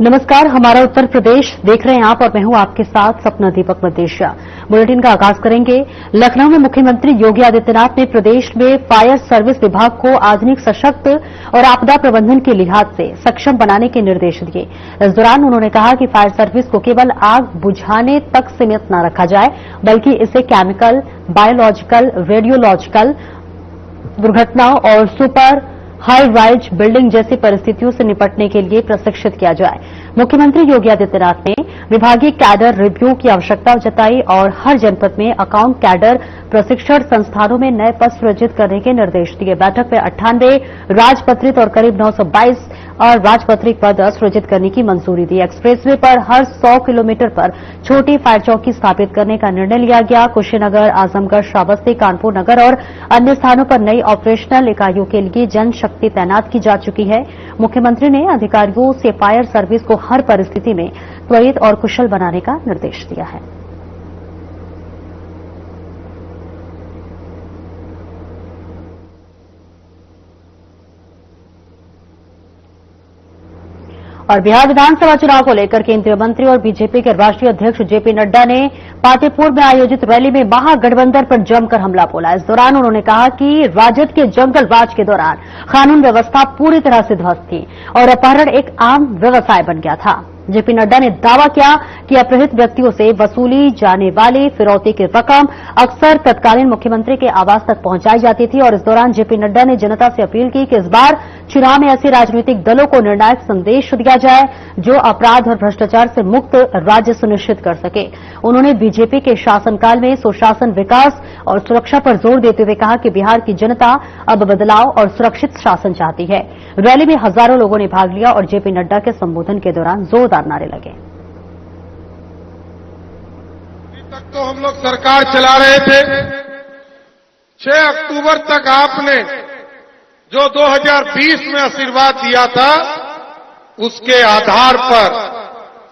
नमस्कार, हमारा उत्तर प्रदेश देख रहे हैं आप और मैं हूं आपके साथ सपना दीपक मदेशिया। बुलेटिन का आगाज करेंगे। लखनऊ में मुख्यमंत्री योगी आदित्यनाथ ने प्रदेश में फायर सर्विस विभाग को आधुनिक, सशक्त और आपदा प्रबंधन के लिहाज से सक्षम बनाने के निर्देश दिए। इस दौरान उन्होंने कहा कि फायर सर्विस को केवल आग बुझाने तक सीमित न रखा जाए, बल्कि इसे केमिकल, बायोलॉजिकल, रेडियोलॉजिकल दुर्घटना और सुपर हाई राइज बिल्डिंग जैसी परिस्थितियों से निपटने के लिए प्रशिक्षित किया जाए। मुख्यमंत्री योगी आदित्यनाथ ने विभागीय कैडर रिव्यू की आवश्यकता जताई और हर जनपद में अकाउंट कैडर प्रशिक्षण संस्थानों में नए पद सृजित करने के निर्देश दिए। बैठक में 98 राजपत्रित और करीब 922 और राजपत्रित पद सृजित करने की मंजूरी दी। एक्सप्रेसवे पर हर 100 किलोमीटर पर छोटी फायर चौकी स्थापित करने का निर्णय लिया गया। कुशीनगर, आजमगढ़, श्रावस्ती, कानपुर नगर और अन्य स्थानों पर नई ऑपरेशनल इकाइयों के लिए जनशक्ति तैनात की जा चुकी है। मुख्यमंत्री ने अधिकारियों से फायर सर्विस को हर परिस्थिति में त्वरित और कुशल बनाने का निर्देश दिया है। और बिहार विधानसभा चुनाव को लेकर केंद्रीय मंत्री और बीजेपी के राष्ट्रीय अध्यक्ष जेपी नड्डा ने पातेपुर में आयोजित रैली में महागठबंधन पर जमकर हमला बोला। इस दौरान उन्होंने कहा कि राजद के जंगल राज के दौरान कानून व्यवस्था पूरी तरह से ध्वस्त थी और अपहरण एक आम व्यवसाय बन गया था। जेपी नड्डा ने दावा किया कि अपहृत व्यक्तियों से वसूली जाने वाली फिरौती की रकम अक्सर तत्कालीन मुख्यमंत्री के आवास तक पहुंचाई जाती थी और इस दौरान जेपी नड्डा ने जनता से अपील की कि इस बार चुनाव में ऐसे राजनीतिक दलों को निर्णायक संदेश दिया जाए जो अपराध और भ्रष्टाचार से मुक्त राज्य सुनिश्चित कर सके। उन्होंने बीजेपी के शासनकाल में सुशासन, विकास और सुरक्षा पर जोर देते हुए कहा कि बिहार की जनता अब बदलाव और सुरक्षित शासन चाहती है। रैली में हजारों लोगों ने भाग लिया और जेपी नड्डा के संबोधन के दौरान जोरदार नारे लगे। अभी तक तो हम लोग सरकार चला रहे थे। 6 अक्टूबर तक आपने जो 2020 में आशीर्वाद दिया था, उसके आधार पर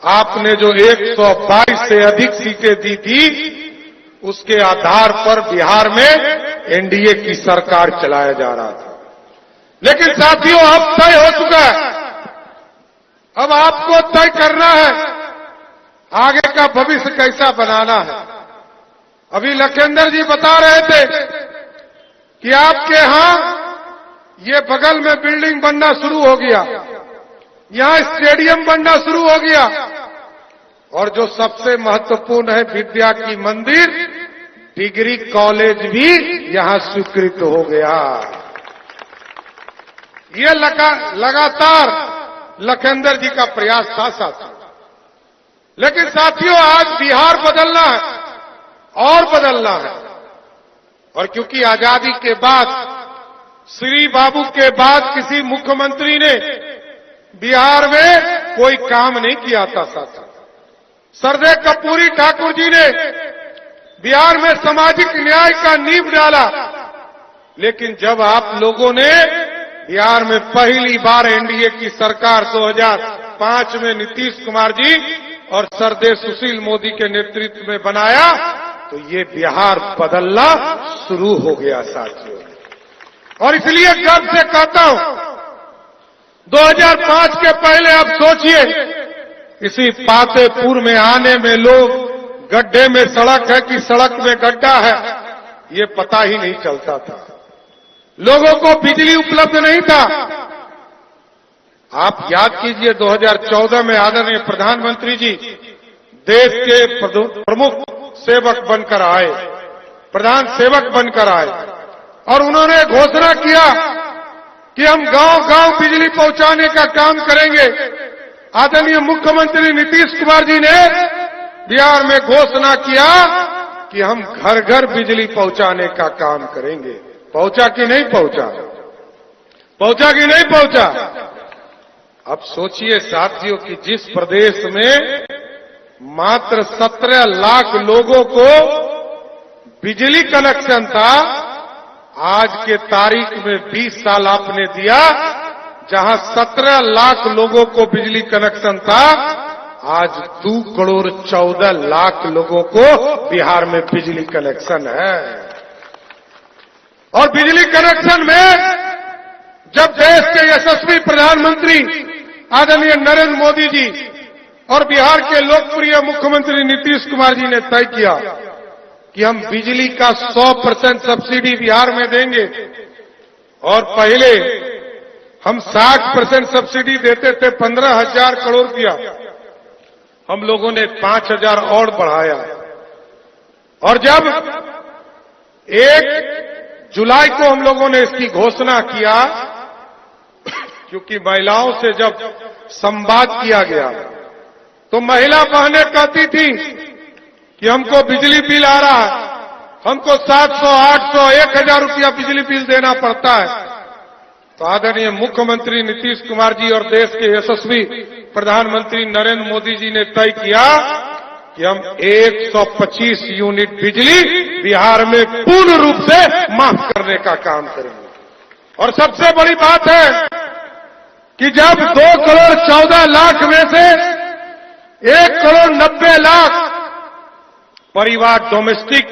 आपने जो 122 से अधिक सीटें दी थी, उसके आधार पर बिहार में एनडीए की सरकार चलाया जा रहा था। लेकिन साथियों, अब तय हो चुका है। अब आपको तय करना है आगे का भविष्य कैसा बनाना है। अभी लखेंद्र जी बता रहे थे कि आपके यहां ये बगल में बिल्डिंग बनना शुरू हो गया, यहां स्टेडियम बनना शुरू हो गया और जो सबसे महत्वपूर्ण है विद्या की मंदिर, डिग्री कॉलेज भी यहां स्वीकृत हो गया। ये लगातार लखेंद्र जी का प्रयास था साथियों। लेकिन साथियों, आज बिहार बदलना है और बदलना है। और क्योंकि आजादी के बाद, श्री बाबू के बाद किसी मुख्यमंत्री ने बिहार में कोई काम नहीं किया था साथियों। सरदेव कर्पूरी ठाकुर जी ने बिहार में सामाजिक न्याय का नींव डाला। लेकिन जब आप लोगों ने बिहार में पहली बार एनडीए की सरकार 2005 में नीतीश कुमार जी और सरदेव सुशील मोदी के नेतृत्व में बनाया, तो ये बिहार बदलना शुरू हो गया साथियों। और इसलिए गर्व से कहता हूं, 2005 के पहले अब सोचिए, इसी पातेपुर में आने में लोग गड्ढे में सड़क है कि सड़क में गड्ढा है, ये पता ही नहीं चलता था। लोगों को बिजली उपलब्ध नहीं था। आप याद कीजिए, 2014 में आदरणीय प्रधानमंत्री जी देश के प्रमुख सेवक बनकर आए, प्रधान सेवक बनकर आए और उन्होंने घोषणा किया कि हम गांव-गांव बिजली पहुंचाने का काम करेंगे। आदरणीय मुख्यमंत्री नीतीश कुमार जी ने बिहार में घोषणा किया कि हम घर-घर बिजली पहुंचाने का काम करेंगे। पहुंचा कि नहीं पहुंचा? पहुंचा कि नहीं पहुंचा? अब सोचिए साथियों कि जिस प्रदेश में मात्र 17 लाख लोगों को बिजली कनेक्शन था, आज के तारीख में 20 साल आपने दिया। जहां 17 लाख लोगों को बिजली कनेक्शन था, आज 2 करोड़ 14 लाख लोगों को बिहार में बिजली कनेक्शन है। और बिजली कनेक्शन में जब देश के यशस्वी प्रधानमंत्री आदरणीय नरेंद्र मोदी जी और बिहार के लोकप्रिय मुख्यमंत्री नीतीश कुमार जी ने तय किया कि हम बिजली का 100% सब्सिडी बिहार में देंगे। और पहले हम 60% सब्सिडी देते थे 15,000 करोड़ रुपया, हम लोगों ने 5,000 और बढ़ाया। और जब 1 जुलाई को हम लोगों ने इसकी घोषणा किया, क्योंकि महिलाओं से जब संवाद किया गया तो महिला बहनें कहती थी कि हमको बिजली बिल आ रहा है, हमको 700, 800, 1,000 रुपया बिजली बिल देना पड़ता है। तो आदरणीय मुख्यमंत्री नीतीश कुमार जी और देश के यशस्वी प्रधानमंत्री नरेंद्र मोदी जी ने तय किया कि हम 125 यूनिट बिजली बिहार में पूर्ण रूप से माफ करने का काम करेंगे। और सबसे बड़ी बात है कि जब 2 करोड़ 14 लाख में से 1 करोड़ 90 लाख परिवार डोमेस्टिक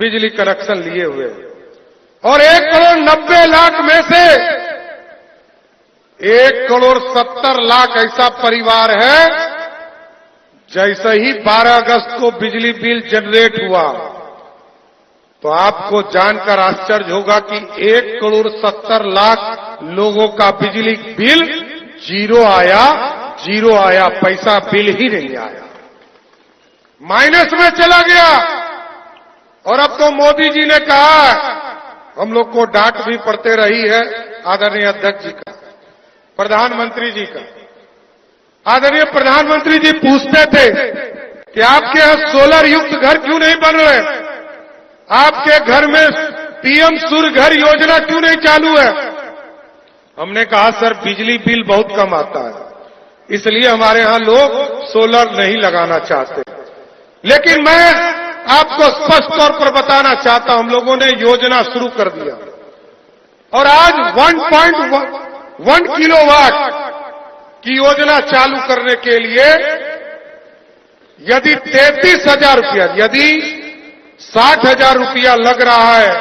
बिजली कनेक्शन लिए हुए और 1 करोड़ 90 लाख में से 1 करोड़ 70 लाख ऐसा परिवार है, जैसे ही 12 अगस्त को बिजली बिल जनरेट हुआ तो आपको जानकर आश्चर्य होगा कि 1 करोड़ 70 लाख लोगों का बिजली बिल जीरो आया, पैसा बिल ही नहीं आया, माइनस में चला गया। और अब तो मोदी जी ने कहा, हम लोग को डांट भी पड़ते रही है आदरणीय अध्यक्ष जी का, प्रधानमंत्री जी का। आदरणीय प्रधानमंत्री जी पूछते थे कि आपके यहां सोलर युक्त घर क्यों नहीं बन रहे, आपके घर में पीएम सूर्य घर योजना क्यों नहीं चालू है। हमने कहा सर बिजली बिल बहुत कम आता है, इसलिए हमारे यहां लोग सोलर नहीं लगाना चाहते। लेकिन मैं आपको स्पष्ट तौर पर बताना चाहता हूं, हम लोगों ने योजना शुरू कर दिया और आज 1.1 किलोवाट की योजना चालू करने के लिए यदि 33,000 रुपया, यदि 60,000 रुपया लग रहा है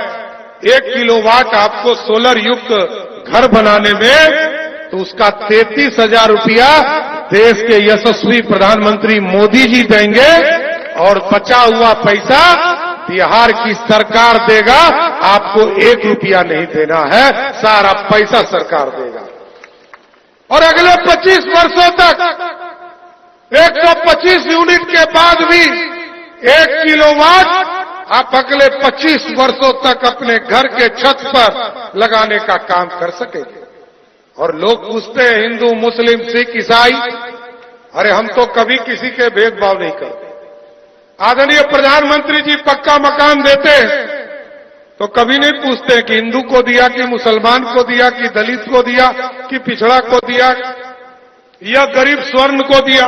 1 किलोवाट आपको सोलर युक्त घर बनाने में, तो उसका 33,000 रुपया देश के यशस्वी प्रधानमंत्री मोदी जी देंगे और बचा हुआ पैसा बिहार की सरकार देगा। आपको 1 रुपया नहीं देना है, सारा पैसा सरकार देगा। और अगले 25 वर्षों तक 125 यूनिट के बाद भी 1 किलोवाट आप अगले 25 वर्षों तक अपने घर के छत पर लगाने का काम कर सकेंगे। और लोग पूछते हैं हिंदू, मुस्लिम, सिख, ईसाई, अरे हम तो कभी किसी के भेदभाव नहीं करते। आदरणीय प्रधानमंत्री जी पक्का मकान देते हैं तो कभी नहीं पूछते कि हिंदू को दिया कि मुसलमान को दिया कि दलित को दिया कि पिछड़ा को दिया या गरीब स्वर्ण को दिया।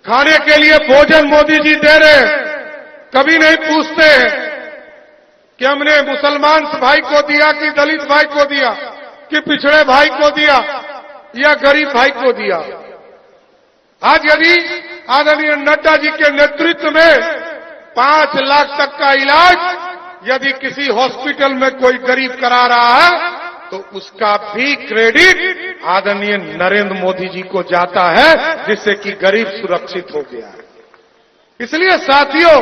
खाने के लिए भोजन मोदी जी दे रहे हैं, कभी नहीं पूछते कि हमने मुसलमान भाई को दिया कि दलित भाई को दिया कि पिछड़े भाई को दिया या गरीब भाई को दिया। आज यदि आदरणीय नड्डा जी के नेतृत्व में 5 लाख तक का इलाज यदि किसी हॉस्पिटल में कोई गरीब करा रहा है तो उसका भी क्रेडिट आदरणीय नरेंद्र मोदी जी को जाता है, जिससे कि गरीब सुरक्षित हो गया है। इसलिए साथियों,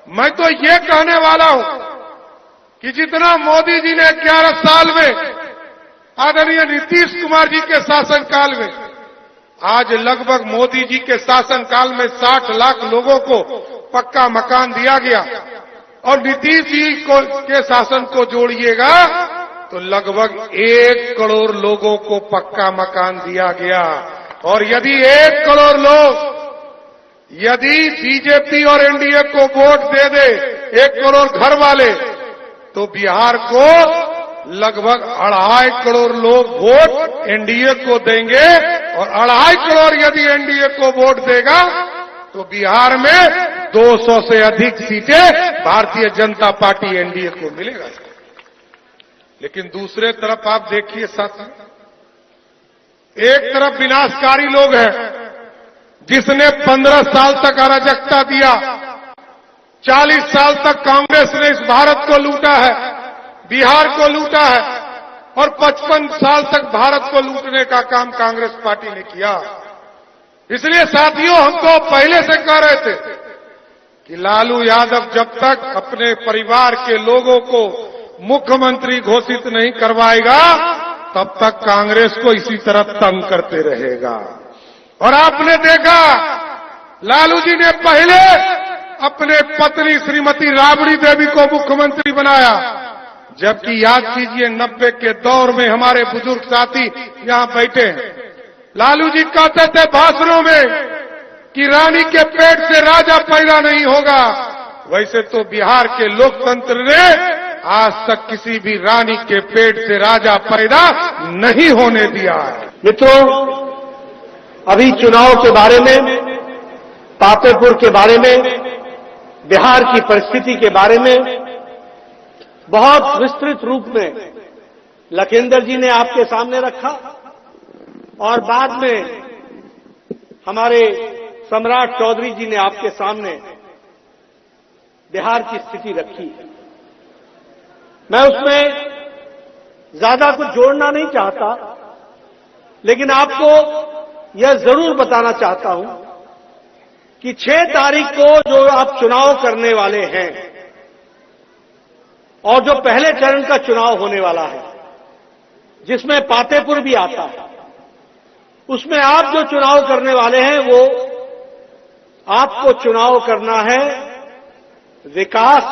मैं तो ये कहने वाला हूं कि जितना मोदी जी ने 11 साल में आदरणीय नीतीश कुमार जी के शासनकाल में, आज लगभग मोदी जी के शासनकाल में 60 लाख लोगों को पक्का मकान दिया गया और नीतीश जी के शासन को जोड़िएगा तो लगभग 1 करोड़ लोगों को पक्का मकान दिया गया। और यदि 1 करोड़ लोग यदि बीजेपी और एनडीए को वोट दे दे, 1 करोड़ घर वाले, तो बिहार को लगभग 2.5 करोड़ लोग वोट एनडीए को देंगे और 2.5 करोड़ यदि एनडीए को वोट देगा तो बिहार में 200 से अधिक सीटें भारतीय जनता पार्टी एनडीए को मिलेगा। लेकिन दूसरे तरफ आप देखिए साथी, एक तरफ विनाशकारी लोग हैं जिसने 15 साल तक अराजकता दिया, 40 साल तक कांग्रेस ने इस भारत को लूटा है, बिहार को लूटा है। और 55 साल तक भारत को लूटने का काम कांग्रेस पार्टी ने किया। इसलिए साथियों, हम तो पहले से कह रहे थे कि लालू यादव जब तक अपने परिवार के लोगों को मुख्यमंत्री घोषित नहीं करवाएगा, तब तक कांग्रेस को इसी तरह तंग करते रहेगा। और आपने देखा, लालू जी ने पहले अपने पत्नी श्रीमती राबड़ी देवी को मुख्यमंत्री बनाया, जबकि याद कीजिए 90 के दौर में हमारे बुजुर्ग साथी यहां बैठे हैं, लालू जी कहते थे भाषणों में कि रानी के पेट से राजा पैदा नहीं होगा। वैसे तो बिहार के लोकतंत्र ने आज तक किसी भी रानी के पेट से राजा पैदा नहीं होने दिया है। मित्रों, अभी चुनाव के बारे में, पातेपुर के बारे में, बिहार की परिस्थिति के बारे में बहुत विस्तृत रूप में लखिंदर जी ने आपके सामने रखा और बाद में हमारे सम्राट चौधरी जी ने आपके सामने बिहार की स्थिति रखी। मैं उसमें ज्यादा कुछ जोड़ना नहीं चाहता, लेकिन आपको यह जरूर बताना चाहता हूं कि 6 तारीख को जो आप चुनाव करने वाले हैं और जो पहले चरण का चुनाव होने वाला है, जिसमें पातेपुर भी आता है, उसमें आप जो चुनाव करने वाले हैं वो आपको चुनाव करना है विकास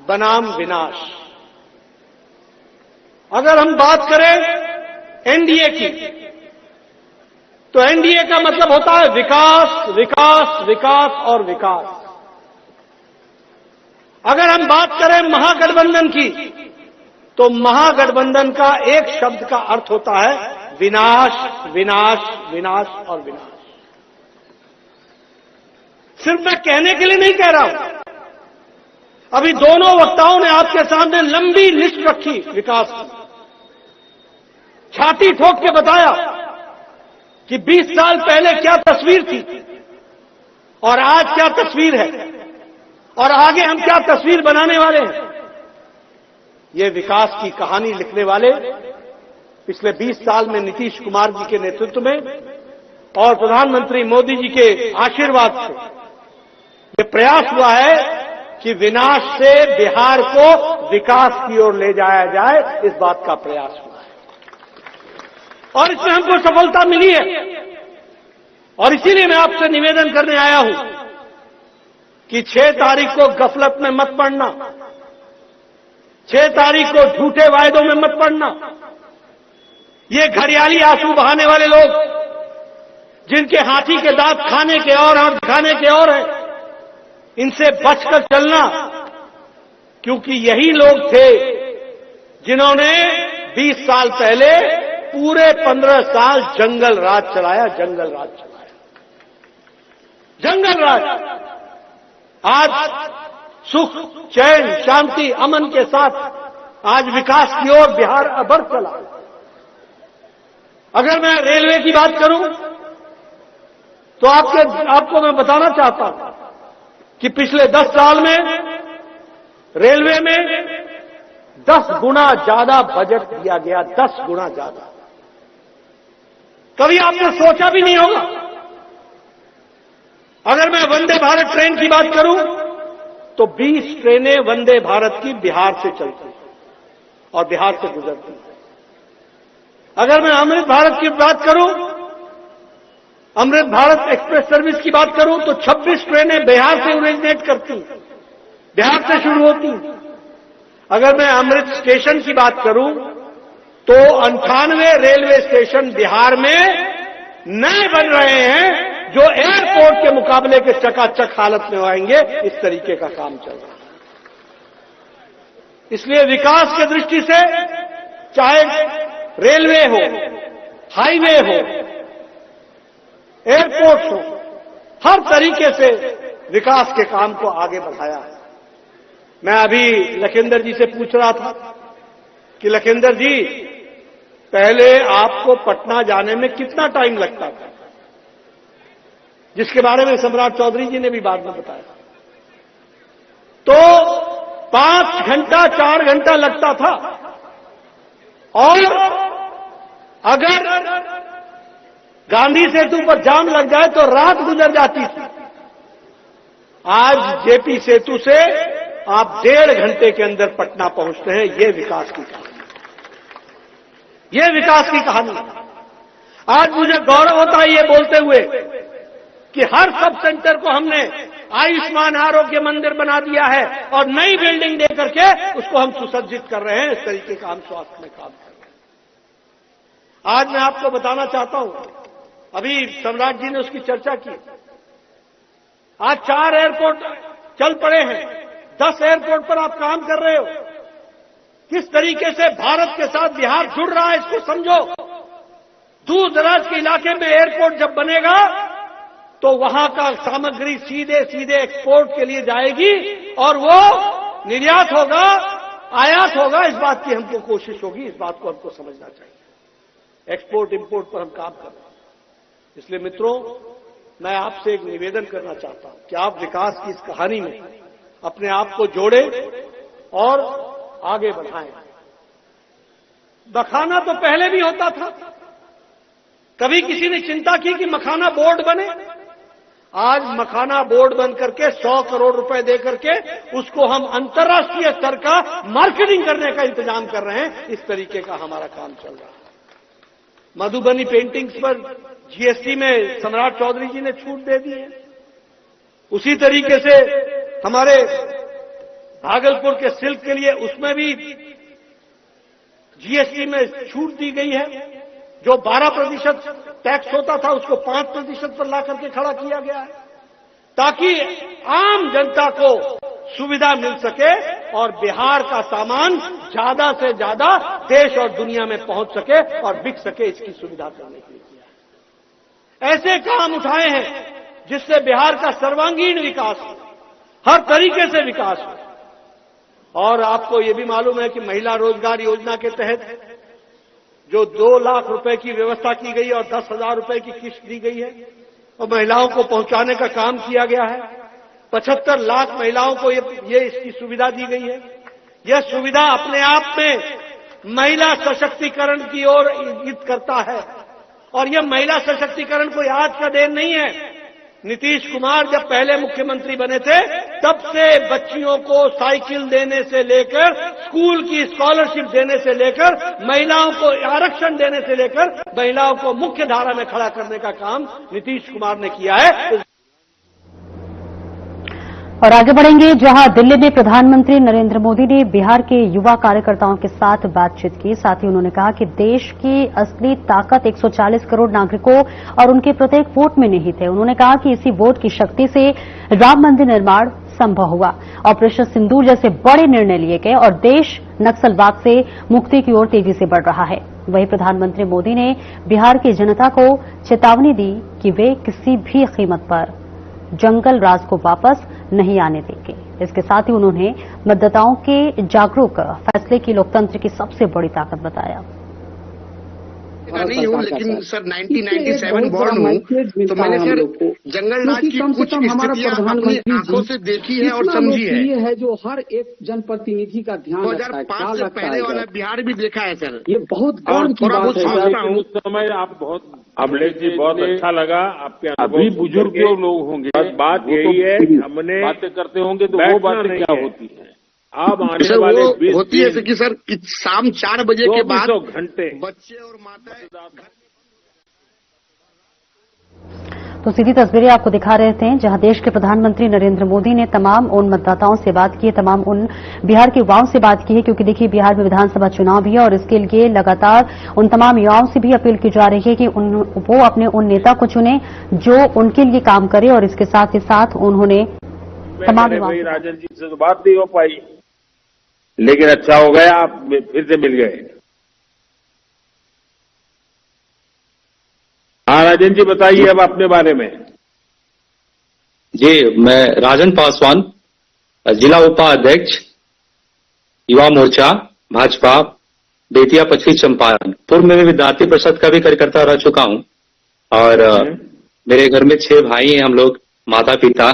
बनाम विनाश। अगर हम बात करें एनडीए की, तो एनडीए का मतलब होता है विकास, विकास, विकास और विकास। अगर हम बात करें महागठबंधन की, तो महागठबंधन का एक शब्द का अर्थ होता है विनाश, विनाश, विनाश और विनाश। सिर्फ मैं कहने के लिए नहीं कह रहा हूं, अभी दोनों वक्ताओं ने आपके सामने लंबी लिस्ट रखी विकास की, छाती ठोक के बताया कि 20 साल पहले क्या तस्वीर थी और आज क्या तस्वीर है और आगे हम क्या तस्वीर बनाने वाले हैं। ये विकास की कहानी लिखने वाले पिछले 20 साल में नीतीश कुमार जी के नेतृत्व में और प्रधानमंत्री मोदी जी के आशीर्वाद से ये प्रयास हुआ है कि विनाश से बिहार को विकास की ओर ले जाया जाए, इस बात का प्रयास हुआ है और इसमें हमको सफलता मिली है। और इसीलिए मैं आपसे निवेदन करने आया हूं कि 6 तारीख को गफलत में मत पड़ना, 6 तारीख को झूठे वायदों में मत पड़ना। ये घड़ियाली आंसू बहाने वाले लोग, जिनके हाथी के दांत खाने के और दिखाने के और है, इनसे बचकर चलना, क्योंकि यही लोग थे जिन्होंने 20 साल पहले पूरे 15 साल जंगल राज चलाया, जंगल राज चलाया, जंगल राज। आज सुख, चैन, शांति, अमन के साथ आज विकास की ओर बिहार बढ़ चला। अगर मैं रेलवे की बात करूं तो आपको मैं बताना चाहता हूं कि पिछले 10 साल में रेलवे में 10 गुना ज्यादा बजट दिया गया, 10 गुना ज्यादा। कभी आपने सोचा भी नहीं होगा। अगर मैं वंदे भारत ट्रेन की बात करूं तो 20 ट्रेनें वंदे भारत की बिहार से चलती और बिहार से गुजरती। अगर मैं अमृत भारत की बात करूं, अमृत भारत एक्सप्रेस सर्विस की बात करूं तो 26 ट्रेनें बिहार से ओरिजिनेट करती, बिहार से शुरू होती। अगर मैं अमृत स्टेशन की बात करूं तो 98 रेलवे स्टेशन बिहार में नए बन रहे हैं, जो एयरपोर्ट के मुकाबले के चकाचक हालत में आएंगे। इस तरीके का काम चल रहा है। इसलिए विकास की दृष्टि से चाहे रेलवे हो, हाईवे हो, एयरपोर्ट हो, हर तरीके से विकास के काम को आगे बढ़ाया है। मैं अभी लखिंदर जी से पूछ रहा था कि लखिंदर जी, पहले आपको पटना जाने में कितना टाइम लगता था, जिसके बारे में सम्राट चौधरी जी ने भी बाद में बताया। तो 5 घंटा 4 घंटा लगता था। और अगर गांधी सेतु पर जाम लग जाए तो रात गुजर जाती थी। आज जेपी सेतु से आप 1.5 घंटे के अंदर पटना पहुंचते हैं। ये विकास की कहानी, ये विकास की कहानी। आज मुझे गौरव होता है ये बोलते हुए कि हर सब सेंटर को हमने आयुष्मान आरोग्य मंदिर बना दिया है और नई बिल्डिंग दे करके उसको हम सुसज्जित कर रहे हैं। इस तरीके का हम स्वास्थ्य में काम कर रहे हैं। आज मैं आपको बताना चाहता हूं, अभी सम्राट जी ने उसकी चर्चा की, आज 4 एयरपोर्ट चल पड़े हैं, 10 एयरपोर्ट पर आप काम कर रहे हो। किस तरीके से भारत के साथ बिहार जुड़ रहा है इसको समझो। दूर दराज के इलाके में एयरपोर्ट जब बनेगा तो वहां का सामग्री सीधे सीधे एक्सपोर्ट के लिए जाएगी और वो निर्यात होगा, आयात होगा। इस बात की हमको कोशिश होगी, इस बात को हमको समझना चाहिए। एक्सपोर्ट इंपोर्ट पर हम काम कर रहे हैं। इसलिए मित्रों, मैं आपसे एक निवेदन करना चाहता हूं कि आप विकास की इस कहानी में अपने आप को जोड़े और आगे बढ़ाएं। मखाना तो पहले भी होता था, कभी किसी ने चिंता की कि मखाना बोर्ड बने। आज मखाना बोर्ड बन करके 100 करोड़ रुपए दे करके उसको हम अंतर्राष्ट्रीय स्तर का मार्केटिंग करने का इंतजाम कर रहे हैं। इस तरीके का हमारा काम चल रहा है। मधुबनी पेंटिंग्स पर जीएसटी में सम्राट चौधरी जी ने छूट दे दी है। उसी तरीके से हमारे भागलपुर के सिल्क के लिए उसमें भी जीएसटी में छूट दी गई है। जो 12% टैक्स होता था उसको 5% पर ला करके खड़ा किया गया है, ताकि आम जनता को सुविधा मिल सके और बिहार का सामान ज्यादा से ज्यादा देश और दुनिया में पहुंच सके और बिक सके। इसकी सुविधा करने के लिए किया है। ऐसे काम उठाए हैं जिससे बिहार का सर्वांगीण विकास हो, हर तरीके से विकास हो। और आपको ये भी मालूम है कि महिला रोजगार योजना के तहत जो 2 लाख रुपए की व्यवस्था की गई और 10,000 रुपए की किस्त दी गई है और महिलाओं को पहुंचाने का काम किया गया है। 75 लाख महिलाओं को ये इसकी सुविधा दी गई है। यह सुविधा अपने आप में महिला सशक्तिकरण की ओर इंगित करता है। और यह महिला सशक्तिकरण कोई आज का देन नहीं है। नीतीश कुमार जब पहले मुख्यमंत्री बने थे तब से बच्चियों को साइकिल देने से लेकर, स्कूल की स्कॉलरशिप देने से लेकर, महिलाओं को आरक्षण देने से लेकर महिलाओं को मुख्य धारा में खड़ा करने का काम नीतीश कुमार ने किया है। और आगे बढ़ेंगे, जहां दिल्ली में प्रधानमंत्री नरेंद्र मोदी ने बिहार के युवा कार्यकर्ताओं के साथ बातचीत की। साथ ही उन्होंने कहा कि देश की असली ताकत 140 करोड़ नागरिकों और उनके प्रत्येक वोट में निहित है। उन्होंने कहा कि इसी वोट की शक्ति से राम मंदिर निर्माण संभव हुआ, ऑपरेशन सिंदूर जैसे बड़े निर्णय लिए गए और देश नक्सलवाद से मुक्ति की ओर तेजी से बढ़ रहा है। वहीं प्रधानमंत्री मोदी ने बिहार की जनता को चेतावनी दी कि वे किसी भी कीमत पर जंगल राज को वापस नहीं आने देंगे। इसके साथ ही उन्होंने मतदाताओं के जागरूक फैसले की लोकतंत्र की सबसे बड़ी ताकत बताया। नहीं हूँ, लेकिन सर 1997 बॉर्न हूँ, तो मैंने सर जंगल राज की कुछ स्थितियां अपनी आंखों से देखी है और समझी है। ये है जो हर एक जनप्रतिनिधि का ध्यान 2005 से पहले वाला बिहार भी देखा है सर। ये बहुत और थोड़ा बहुत सोचता हूँ। उस समय आप बहुत अमलेश जी बहुत अच्छा लगा आपके अभी बुजुर्ग लोग होंगे। बात यही है कि हमने बातें करते होंगे तो वो बातें क्या होती है। अब आने वाले 20 होती है कि सर कि शाम 4 बजे के बाद घंटे बच्चे और माताएं। तो सीधी तस्वीरें आपको दिखा रहे थे, जहां देश के प्रधानमंत्री नरेंद्र मोदी ने तमाम उन मतदाताओं से बात की है, तमाम उन बिहार के युवाओं से बात की है, क्योंकि देखिए बिहार में विधानसभा चुनाव भी है और इसके लिए लगातार उन तमाम युवाओं से भी अपील की जा रही है कि वो अपने उन नेता को चुने जो उनके लिए काम करे। और इसके साथ ही साथ उन्होंने तमाम राजन जी से तो बात नहीं हो पाई, लेकिन अच्छा हो गया आप फिर से मिल गए। हाँ राजन जी बताइए अब अपने बारे में। जी, मैं राजन पासवान, जिला उपाध्यक्ष युवा मोर्चा भाजपा बेतिया पश्चिमी चंपारण। पूर्व में विद्यार्थी परिषद का भी कार्यकर्ता रह चुका हूं और मेरे घर में 6 भाई हैं हम लोग, माता पिता।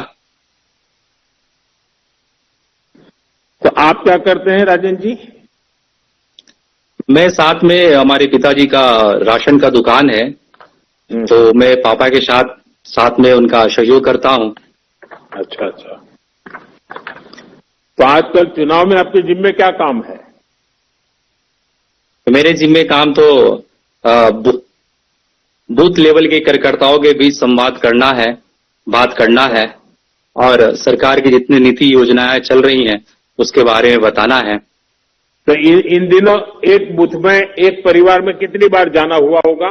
तो आप क्या करते हैं राजन जी? मैं साथ में, हमारे पिताजी का राशन का दुकान है, तो मैं पापा के साथ में उनका सहयोग करता हूँ। अच्छा अच्छा। तो आजकल चुनाव में आपके जिम्मे क्या काम है? मेरे जिम्मे काम तो बूथ लेवल के कार्यकर्ताओं के बीच संवाद करना है, बात करना है, और सरकार की जितनी नीति योजनाएं चल रही हैं उसके बारे में बताना है। तो इन दिनों एक बूथ में, एक परिवार में कितनी बार जाना हुआ होगा?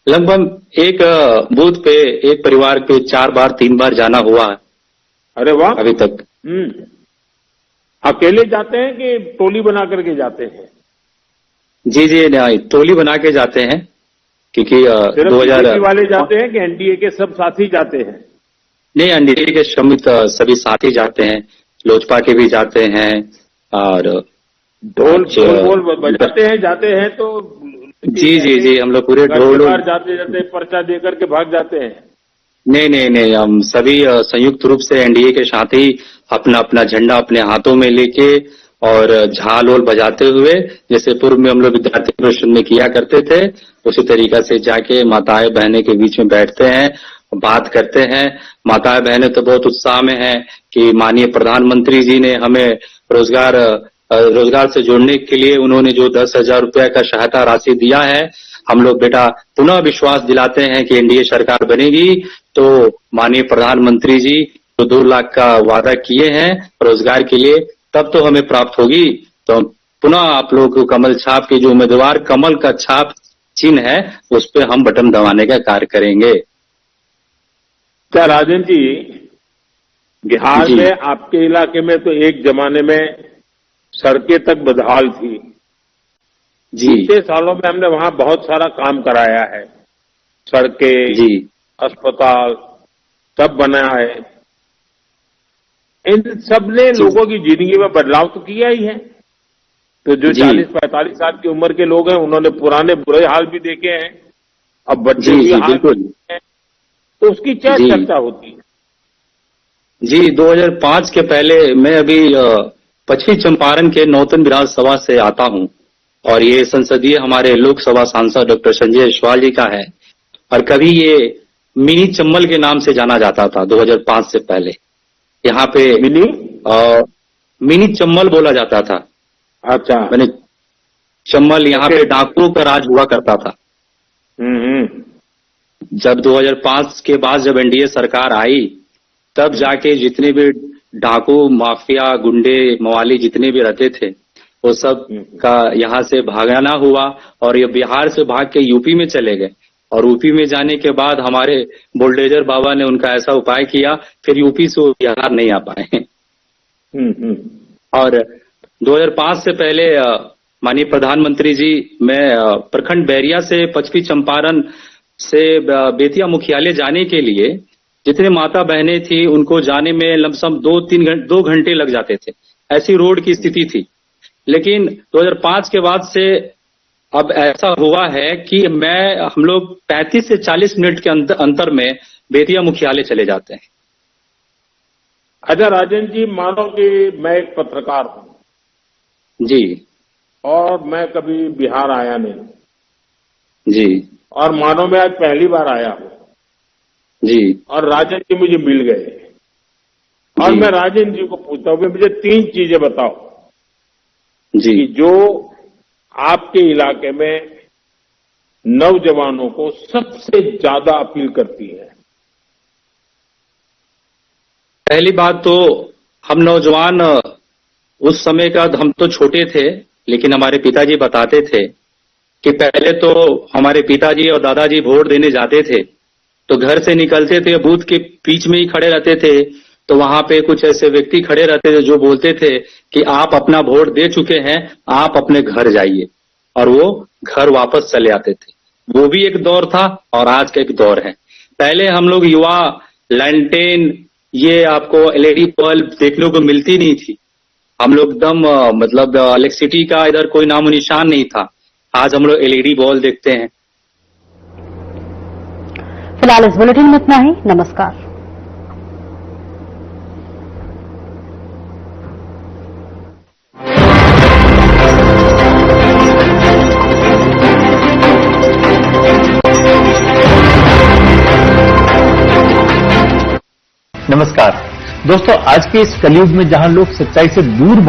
लगभग एक बूथ पे एक परिवार पे 4 बार 3 बार जाना हुआ है। अरे वाह, अभी तक। अकेले जाते हैं कि टोली बना करके जाते हैं? जी जी, नहीं, टोली बना के जाते हैं, क्योंकि 2000 वाले जाते हैं कि एनडीए के सब साथी जाते हैं? नहीं, एनडीए के श्रमिक सभी साथी जाते हैं, लोजपा के भी जाते हैं, और ढोल बजाते हैं, जाते हैं तो? जी जी जी, हम लोग पूरे ढोल जाते जाते पर्चा देकर के भाग जाते हैं? नहीं, हम सभी संयुक्त रूप से एनडीए के साथ ही अपना अपना झंडा अपने हाथों में लेके और झाल वोल बजाते हुए, जैसे पूर्व में हम लोग विद्यार्थी परिषद में किया करते थे, उसी तरीका से जाके माताएं बहनें के बीच में बैठते हैं, बात करते हैं। माताएं बहनें तो बहुत उत्साह में हैं कि माननीय प्रधानमंत्री जी ने हमें रोजगार से जोड़ने के लिए उन्होंने जो 10,000 रुपये का सहायता राशि दिया है, हम लोग बेटा पुनः विश्वास दिलाते हैं कि एनडीए सरकार बनेगी तो माननीय प्रधानमंत्री जी जो 2 लाख का वादा किए हैं रोजगार के लिए, तब तो हमें प्राप्त होगी। तो पुनः आप लोग को कमल छाप के जो उम्मीदवार कमल का छाप चिन्ह है उस पर हम बटन दबाने का कार्य करेंगे। क्या राजन जी, बिहार में आपके इलाके में तो एक जमाने में सड़कें तक बदहाल थी जी। पिछले सालों में हमने वहां बहुत सारा काम कराया है, सड़कें जी, अस्पताल सब बना है। इन सब ने लोगों की जिंदगी में बदलाव तो किया ही है। तो जो 40-45 साल की उम्र के लोग हैं उन्होंने पुराने बुरे हाल भी देखे हैं, अब बच्चे भी हाल देखे हैं, तो उसकी क्या चर्चा होती है? जी, 2005 के पहले मैं अभी पश्चिमी चंपारण के नौतन विधानसभा से आता हूं, और ये संसदीय हमारे लोकसभा सांसद डॉक्टर संजय जायसवाल जी का है, और कभी ये मिनी चम्बल के नाम से जाना जाता था 2005 से पहले। यहाँ पे मिनी चम्बल बोला जाता था। अच्छा, मैंने चम्बल, यहाँ पे डाकुओं का राज हुआ करता था। जब 2005 के बाद जब एनडीए सरकार आई, तब जाके जितने भी डाकू, माफिया, गुंडे, मवाली जितने भी रहते थे वो सब का यहाँ से भागना हुआ, और ये बिहार से भाग के यूपी में चले गए, और यूपी में जाने के बाद हमारे बुलडोजर बाबा ने उनका ऐसा उपाय किया, फिर यूपी से वो बिहार नहीं आ पाए। और 2005 से पहले माननीय प्रधानमंत्री जी, मैं प्रखंड बैरिया से पश्चिमी चंपारण से बेतिया मुख्यालय जाने के लिए जितने माता बहनें थी उनको जाने में लमसम 2 घंटे लग जाते थे, ऐसी रोड की स्थिति थी। लेकिन 2005 के बाद से अब ऐसा हुआ है कि हम लोग 35 से 40 मिनट के अंतर में बेतिया मुख्यालय चले जाते हैं। अच्छा राजन जी, मानो कि मैं एक पत्रकार हूं जी, और मैं कभी बिहार आया नहीं जी, और मानो मैं आज पहली बार आया हूं जी, और राजन जी मुझे मिल गए, और मैं राजन जी को पूछता हूं कि मुझे 3 चीजें बताओ जी, कि जो आपके इलाके में नौजवानों को सबसे ज्यादा अपील करती है। पहली बात तो हम नौजवान उस समय का, हम तो छोटे थे, लेकिन हमारे पिताजी बताते थे कि पहले तो हमारे पिताजी और दादाजी वोट देने जाते थे तो घर से निकलते थे, बूथ के बीच में ही खड़े रहते थे, तो वहां पे कुछ ऐसे व्यक्ति खड़े रहते थे जो बोलते थे कि आप अपना वोट दे चुके हैं, आप अपने घर जाइए, और वो घर वापस चले आते थे। वो भी एक दौर था और आज का एक दौर है। पहले हम लोग युवा लैंटेन, ये आपको एलईडी बल्ब देखने को मिलती नहीं थी, हम लोग एकदम मतलब इलेक्ट्रिसिटी का इधर कोई नामो निशान नहीं था। आज हम लोग एलईडी बल्ब देखते हैं। फिलहाल इस बुलेटिन में इतना ही। नमस्कार। नमस्कार दोस्तों, आज के इस कलयुग में जहां लोग सच्चाई से दूर